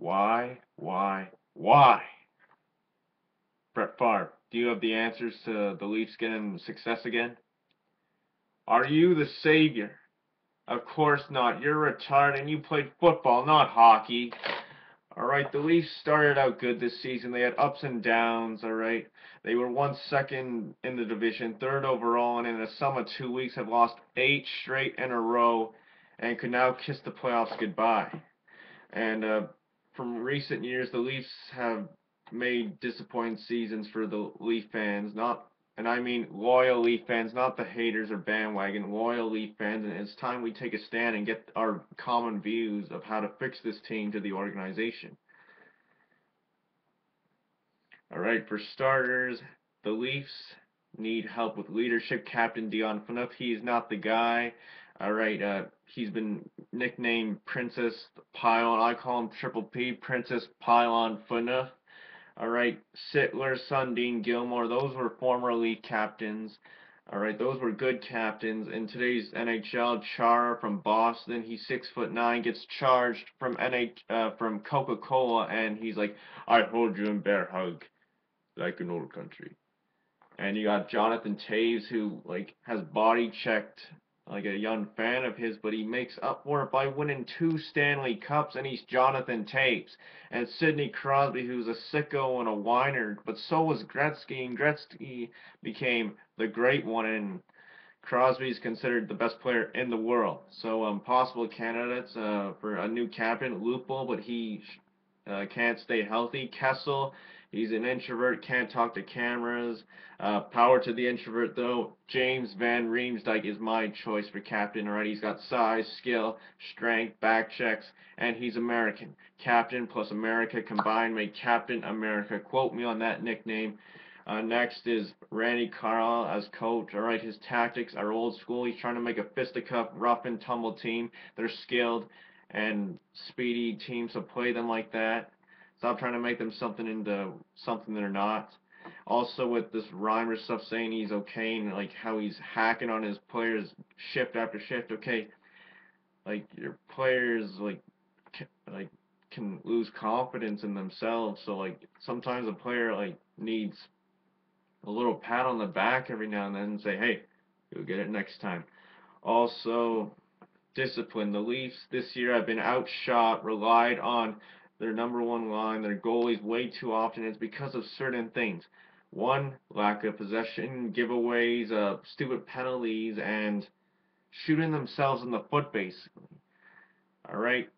Why? Brett Favre, do you have the answers to the Leafs getting success again? Are you the savior? Of course not. You're retired and you played football, not hockey. Alright, the Leafs started out good this season. They had ups and downs, alright? They were one second in the division, third overall, and in a sum of 2 weeks have lost 8 straight in a row and could now kiss the playoffs goodbye. And from recent years, the Leafs have made disappointing seasons for the Leaf fans, not, and I mean loyal Leaf fans, not the haters or bandwagon, loyal Leaf fans. And it's time we take a stand and get our common views of how to fix this team to the organization. All right, for starters, the Leafs need help with leadership. Captain Dion Phaneuf, he's not the guy. All right, he's been nicknamed Princess Pylon. I call him Triple P, Princess Pylon Phaneuf. All right, Sittler's son, Dean Gilmore, those were former Leaf captains. All right, those were good captains. In today's NHL, Chara from Boston, he's 6'9", gets charged from Coca-Cola, and he's like, "I hold you in bear hug like an old country." And you got Jonathan Toews, who like has body checked like a young fan of his, but he makes up for it by winning 2 Stanley Cups, and he's Jonathan Toews. And Sidney Crosby, who's a sicko and a whiner, but so was Gretzky, and Gretzky became the great one, and Crosby is considered the best player in the world. So possible candidates for a new captain, Lupul, but he can't stay healthy. Kessel, he's an introvert, can't talk to cameras. Power to the introvert, though. James Van Riemsdyk is my choice for captain. Already, he's got size, skill, strength, back checks, and he's American. Captain plus America combined make Captain America. Quote me on that nickname. Next is Randy Carl as coach. All right, his tactics are old school. He's trying to make a fisticuff, rough and tumble team. They're skilled and speedy teams, so play them like that. Stop trying to make them something into something they're not. Also, with this Reimer stuff saying he's okay and like how he's hacking on his players shift after shift. Okay, like your players like can lose confidence in themselves. So like sometimes a player like needs a little pat on the back every now and then and say, hey, you'll get it next time. Also, discipline. The Leafs this year have been outshot, relied on their number one line, their goalies way too often. It's because of certain things. One, lack of possession, giveaways, stupid penalties, and shooting themselves in the foot, basically. All right,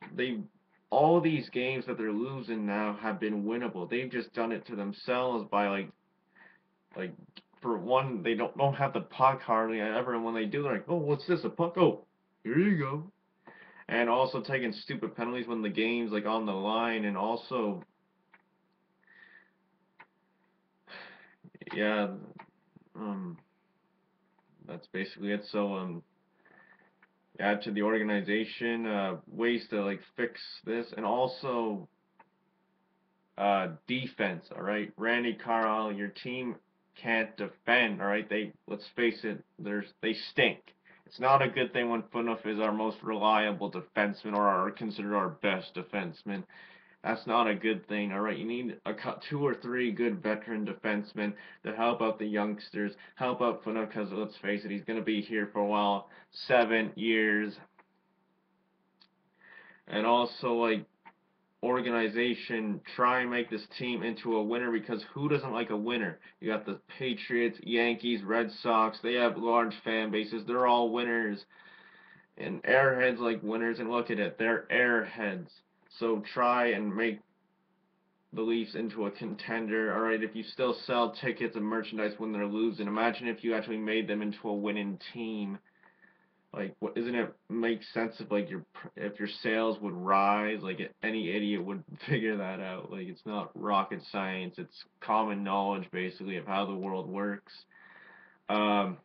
all these games that they're losing now have been winnable. They've just done it to themselves by like for one, they don't have the puck hardly ever, and when they do, they're like, oh, what's this, a puck? Oh, here you go. And also taking stupid penalties when the game's like on the line, and also, yeah, um, that's basically it. So add to the organization ways to like fix this, and also defense. All right, Randy Carl, your team can't defend. All right, let's face it, they stink. It's not a good thing when Phaneuf is our most reliable defenseman or considered our best defenseman. That's not a good thing. All right, you need two or three good veteran defensemen to help out the youngsters, help out Phaneuf, because let's face it, he's going to be here for a while, 7 years. And also, like, organization, try and make this team into a winner, because who doesn't like a winner? You got the Patriots, Yankees, Red Sox, they have large fan bases, they're all winners. And airheads like winners, and look at it, they're airheads. So try and make the Leafs into a contender. All right, if you still sell tickets and merchandise when they're losing, imagine if you actually made them into a winning team. Like, what, isn't it make sense if your sales would rise? Like any idiot would figure that out. Like, it's not rocket science. It's common knowledge basically of how the world works. Um,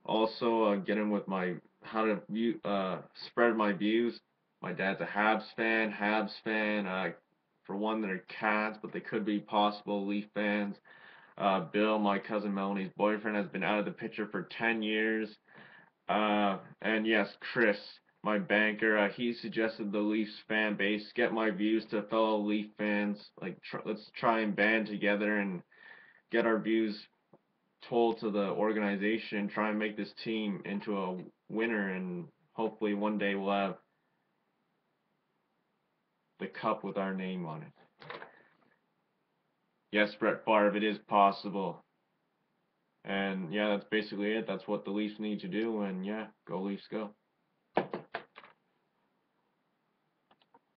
Also, getting with my how to spread my views. My dad's a Habs fan. Habs fan. For one, they're Cats, but they could be possible Leaf fans. Bill, my cousin Melanie's boyfriend, has been out of the picture for 10 years. And yes, Chris, my banker. He suggested the Leafs fan base get my views to fellow Leaf fans. Like, let's try and band together and get our views told to the organization. Try and make this team into a winner, and hopefully one day we'll have the cup with our name on it. Yes, Brett Favre, it is possible. And yeah, that's basically it. That's what the Leafs need to do. And yeah, go Leafs, go.